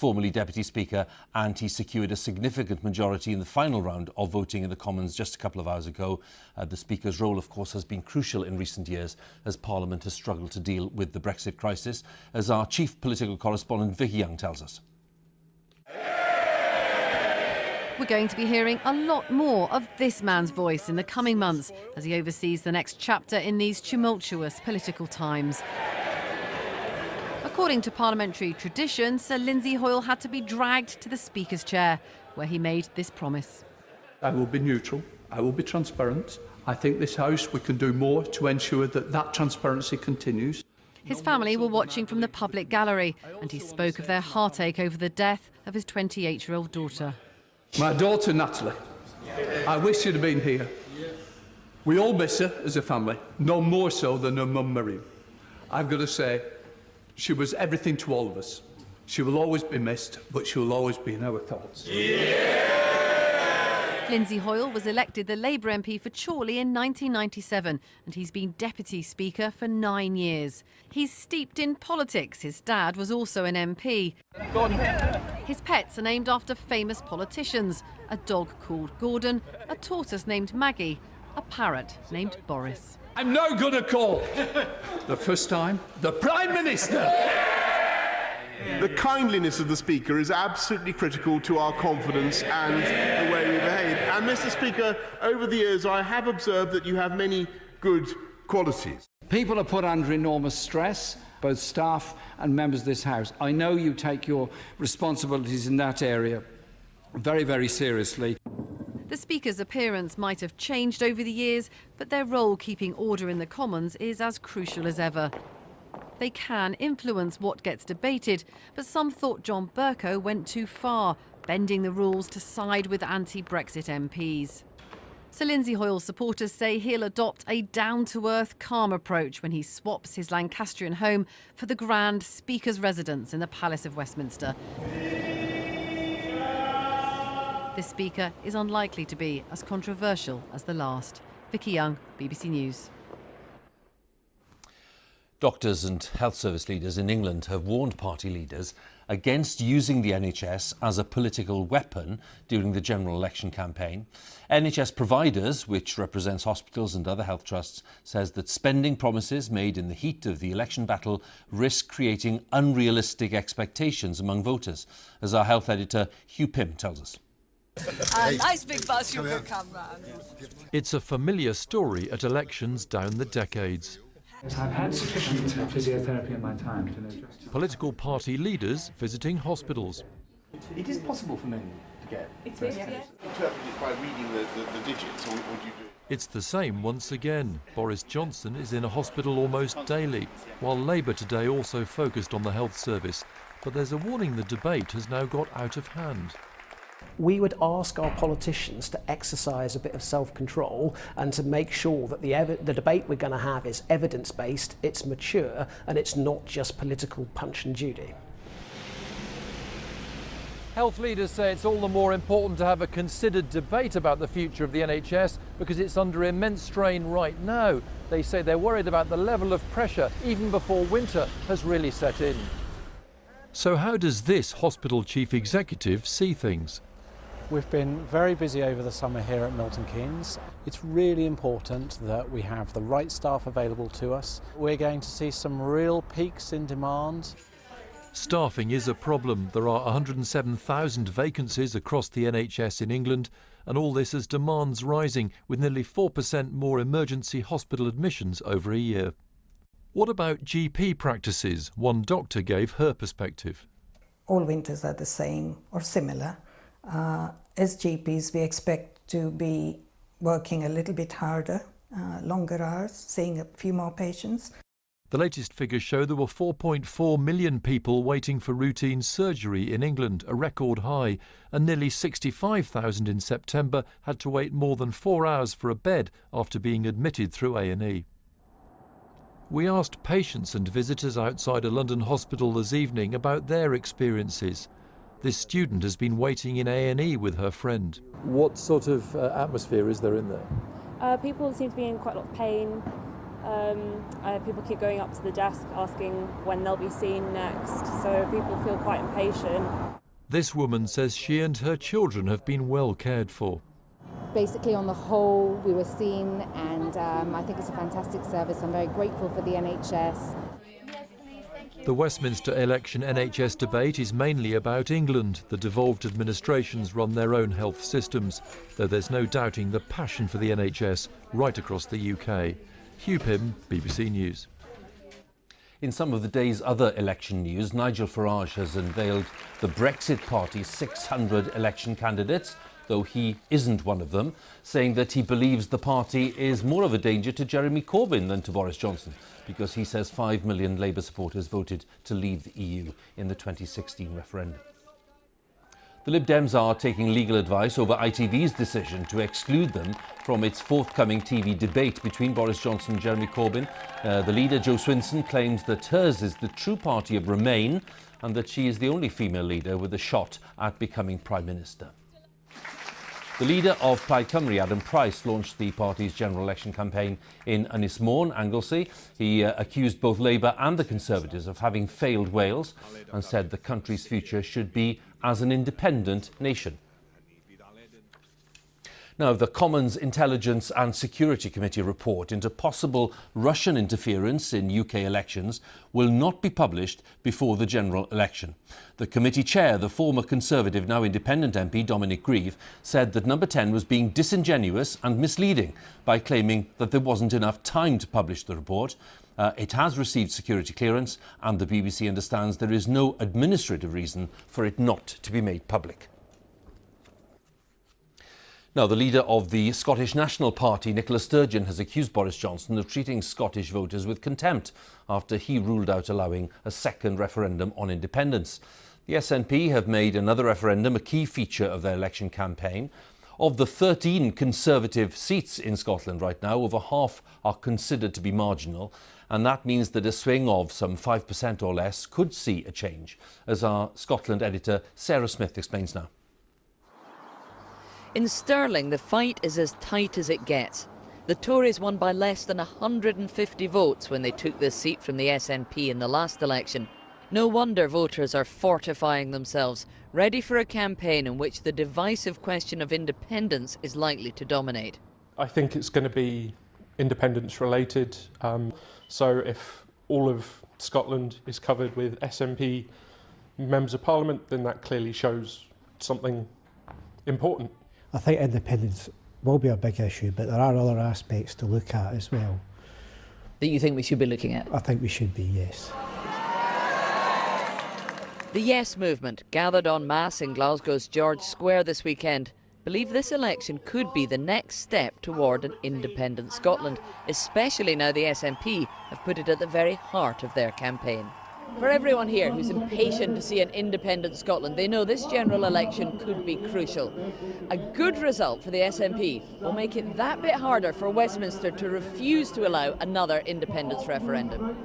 formerly Deputy Speaker, and he secured a significant majority in the final round of voting in the Commons just a couple of hours ago. The Speaker's role, of course, has been crucial in recent years as Parliament has struggled to deal with the Brexit crisis, as our chief political correspondent Vicky Young tells us. We're going to be hearing a lot more of this man's voice in the coming months as he oversees the next chapter in these tumultuous political times. According to parliamentary tradition, Sir Lindsay Hoyle had to be dragged to the Speaker's chair, where he made this promise. I will be neutral, I will be transparent. I think this House, we can do more to ensure that that transparency continues. His family were watching from the public gallery, and he spoke of their heartache over the death of his 28-year-old daughter. My daughter, Natalie, I wish she'd have been here. We all miss her as a family, no more so than her mum, Miriam. I've got to say, she was everything to all of us. She will always be missed, but she will always be in our thoughts. Lindsay Hoyle was elected the Labour MP for Chorley in 1997, and he's been Deputy Speaker for 9 years. He's steeped in politics. His dad was also an MP. His pets are named after famous politicians. A dog called Gordon, a tortoise named Maggie, a parrot named Boris. I'm now going to call, the first time, the Prime Minister. The kindliness of the Speaker is absolutely critical to our confidence and the way we behave. And, Mr. Speaker, over the years I have observed that you have many good qualities. People are put under enormous stress, both staff and members of this House. I know you take your responsibilities in that area very, very seriously. The Speaker's appearance might have changed over the years, but their role keeping order in the Commons is as crucial as ever. They can influence what gets debated, but some thought John Bercow went too far, bending the rules to side with anti-Brexit MPs. Sir Lindsay Hoyle's supporters say he'll adopt a down-to-earth, calm approach when he swaps his Lancastrian home for the grand Speaker's residence in the Palace of Westminster. This Speaker is unlikely to be as controversial as the last. Vicky Young, BBC News. Doctors and health service leaders in England have warned party leaders against using the NHS as a political weapon during the general election campaign. NHS Providers, which represents hospitals and other health trusts, says that spending promises made in the heat of the election battle risk creating unrealistic expectations among voters, as our health editor Hugh Pym tells us. A nice big bus you could come round. It's a familiar story at elections down the decades. I've had sufficient physiotherapy in my time to know. Political party leaders visiting hospitals. It is possible for men to get. It is, yeah. Interpret it by reading the digits, or what do you do? It's the same once again. Boris Johnson is in a hospital almost daily, while Labour today also focused on the health service. But there's a warning the debate has now got out of hand. We would ask our politicians to exercise a bit of self-control and to make sure that the debate we're going to have is evidence-based, it's mature, and it's not just political punch and judy. Health leaders say it's all the more important to have a considered debate about the future of the NHS because it's under immense strain right now. They say they're worried about the level of pressure even before winter has really set in. So how does this hospital chief executive see things? We've been very busy over the summer here at Milton Keynes. It's really important that we have the right staff available to us. We're going to see some real peaks in demand. Staffing is a problem. There are 107,000 vacancies across the NHS in England, and all this as demands rising, with nearly 4% more emergency hospital admissions over a year. What about GP practices? One doctor gave her perspective. All winters are the same or similar. As GPs, we expect to be working a little bit harder, longer hours, seeing a few more patients. The latest figures show there were 4.4 million people waiting for routine surgery in England, a record high, and nearly 65,000 in September had to wait more than 4 hours for a bed after being admitted through A&E. We asked patients and visitors outside a London hospital this evening about their experiences. This student has been waiting in A&E with her friend. What sort of atmosphere is there in there? People seem to be in quite a lot of pain. People keep going up to the desk asking when they'll be seen next, so people feel quite impatient. This woman says she and her children have been well cared for. Basically, on the whole, we were seen, and I think it's a fantastic service. I'm very grateful for the NHS. The Westminster election NHS debate is mainly about England. The devolved administrations run their own health systems, though there's no doubting the passion for the NHS right across the UK. Hugh Pym, BBC News. In some of the day's other election news, Nigel Farage has unveiled the Brexit Party's 600 election candidates, though he isn't one of them, saying that he believes the party is more of a danger to Jeremy Corbyn than to Boris Johnson, because he says 5 million Labour supporters voted to leave the EU in the 2016 referendum. The Lib Dems are taking legal advice over ITV's decision to exclude them from its forthcoming TV debate between Boris Johnson and Jeremy Corbyn. The leader, Jo Swinson, claims that hers is the true party of Remain and that she is the only female leader with a shot at becoming Prime Minister. The leader of Plaid Cymru, Adam Price, launched the party's general election campaign in Ynys Môn, Anglesey. He accused both Labour and the Conservatives of having failed Wales and said the country's future should be as an independent nation. Now, the Commons Intelligence and Security Committee report into possible Russian interference in UK elections will not be published before the general election. The committee chair, the former Conservative, now Independent MP Dominic Grieve, said that Number 10 was being disingenuous and misleading by claiming that there wasn't enough time to publish the report. It has received security clearance and the BBC understands there is no administrative reason for it not to be made public. Now, the leader of the Scottish National Party, Nicola Sturgeon, has accused Boris Johnson of treating Scottish voters with contempt after he ruled out allowing a second referendum on independence. The SNP have made another referendum a key feature of their election campaign. Of the 13 Conservative seats in Scotland right now, over half are considered to be marginal, and that means that a swing of some 5% or less could see a change, as our Scotland editor Sarah Smith explains now. In Stirling, the fight is as tight as it gets. The Tories won by less than 150 votes when they took this seat from the SNP in the last election. No wonder voters are fortifying themselves, ready for a campaign in which the divisive question of independence is likely to dominate. I think it's going to be independence related. So if all of Scotland is covered with SNP members of Parliament, then that clearly shows something important. I think independence will be a big issue, but there are other aspects to look at as well. That you think we should be looking at? I think we should be, yes. The Yes movement, gathered en masse in Glasgow's George Square this weekend, believe this election could be the next step toward an independent Scotland, especially now the SNP have put it at the very heart of their campaign. For everyone here who's impatient to see an independent Scotland, they know this general election could be crucial. A good result for the SNP will make it that bit harder for Westminster to refuse to allow another independence referendum.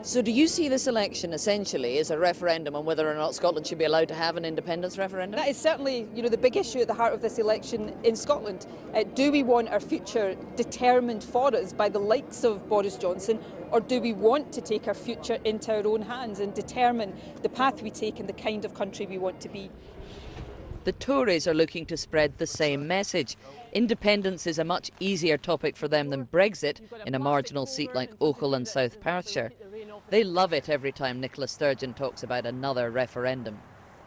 So do you see this election essentially as a referendum on whether or not Scotland should be allowed to have an independence referendum? That is certainly, the big issue at the heart of this election in Scotland. Do we want our future determined for us by the likes of Boris Johnson, or do we want to take our future into our own hands and determine the path we take and the kind of country we want to be? The Tories are looking to spread the same message. Independence is a much easier topic for them than Brexit in a marginal seat like Ochil and South Perthshire. They love it every time Nicola Sturgeon talks about another referendum.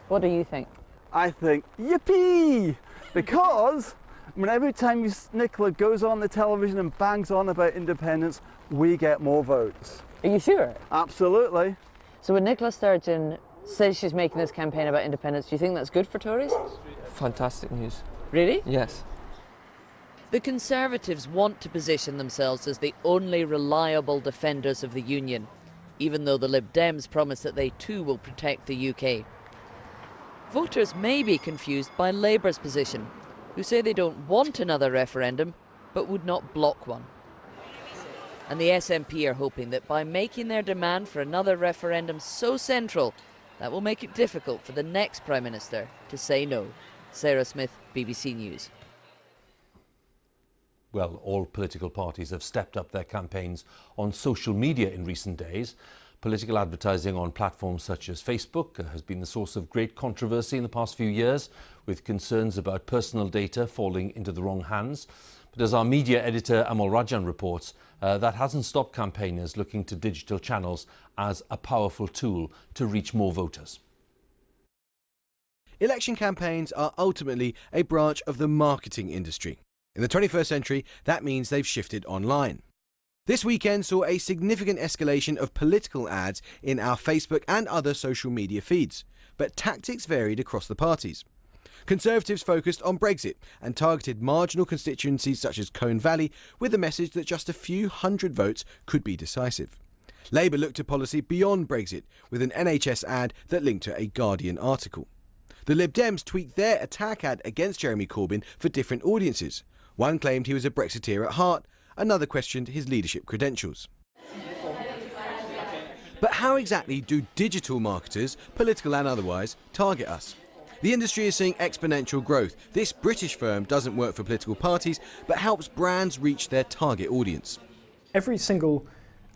What do you think? I think, yippee! Because every time Nicola goes on the television and bangs on about independence, we get more votes. Are you sure? Absolutely. So when Nicola Sturgeon says she's making this campaign about independence, do you think that's good for Tories? Fantastic news. Really? Yes. The Conservatives want to position themselves as the only reliable defenders of the Union, even though the Lib Dems promise that they too will protect the UK. Voters may be confused by Labour's position, who say they don't want another referendum, but would not block one. And the SNP are hoping that by making their demand for another referendum so central, that will make it difficult for the next Prime Minister to say no. Sarah Smith, BBC News. Well, all political parties have stepped up their campaigns on social media in recent days. Political advertising on platforms such as Facebook has been the source of great controversy in the past few years, with concerns about personal data falling into the wrong hands. But as our media editor Amal Rajan reports, that hasn't stopped campaigners looking to digital channels as a powerful tool to reach more voters. Election campaigns are ultimately a branch of the marketing industry. In the 21st century, that means they've shifted online. This weekend saw a significant escalation of political ads in our Facebook and other social media feeds, but tactics varied across the parties. Conservatives focused on Brexit and targeted marginal constituencies such as Colne Valley with the message that just a few hundred votes could be decisive. Labour looked to policy beyond Brexit with an NHS ad that linked to a Guardian article. The Lib Dems tweaked their attack ad against Jeremy Corbyn for different audiences. One claimed he was a Brexiteer at heart, another questioned his leadership credentials. But how exactly do digital marketers, political and otherwise, target us? The industry is seeing exponential growth. This British firm doesn't work for political parties, but helps brands reach their target audience. Every single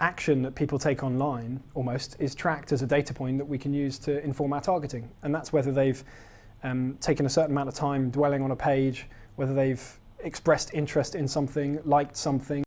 action that people take online, almost, is tracked as a data point that we can use to inform our targeting. And that's whether they've taken a certain amount of time dwelling on a page, whether they've expressed interest in something, liked something.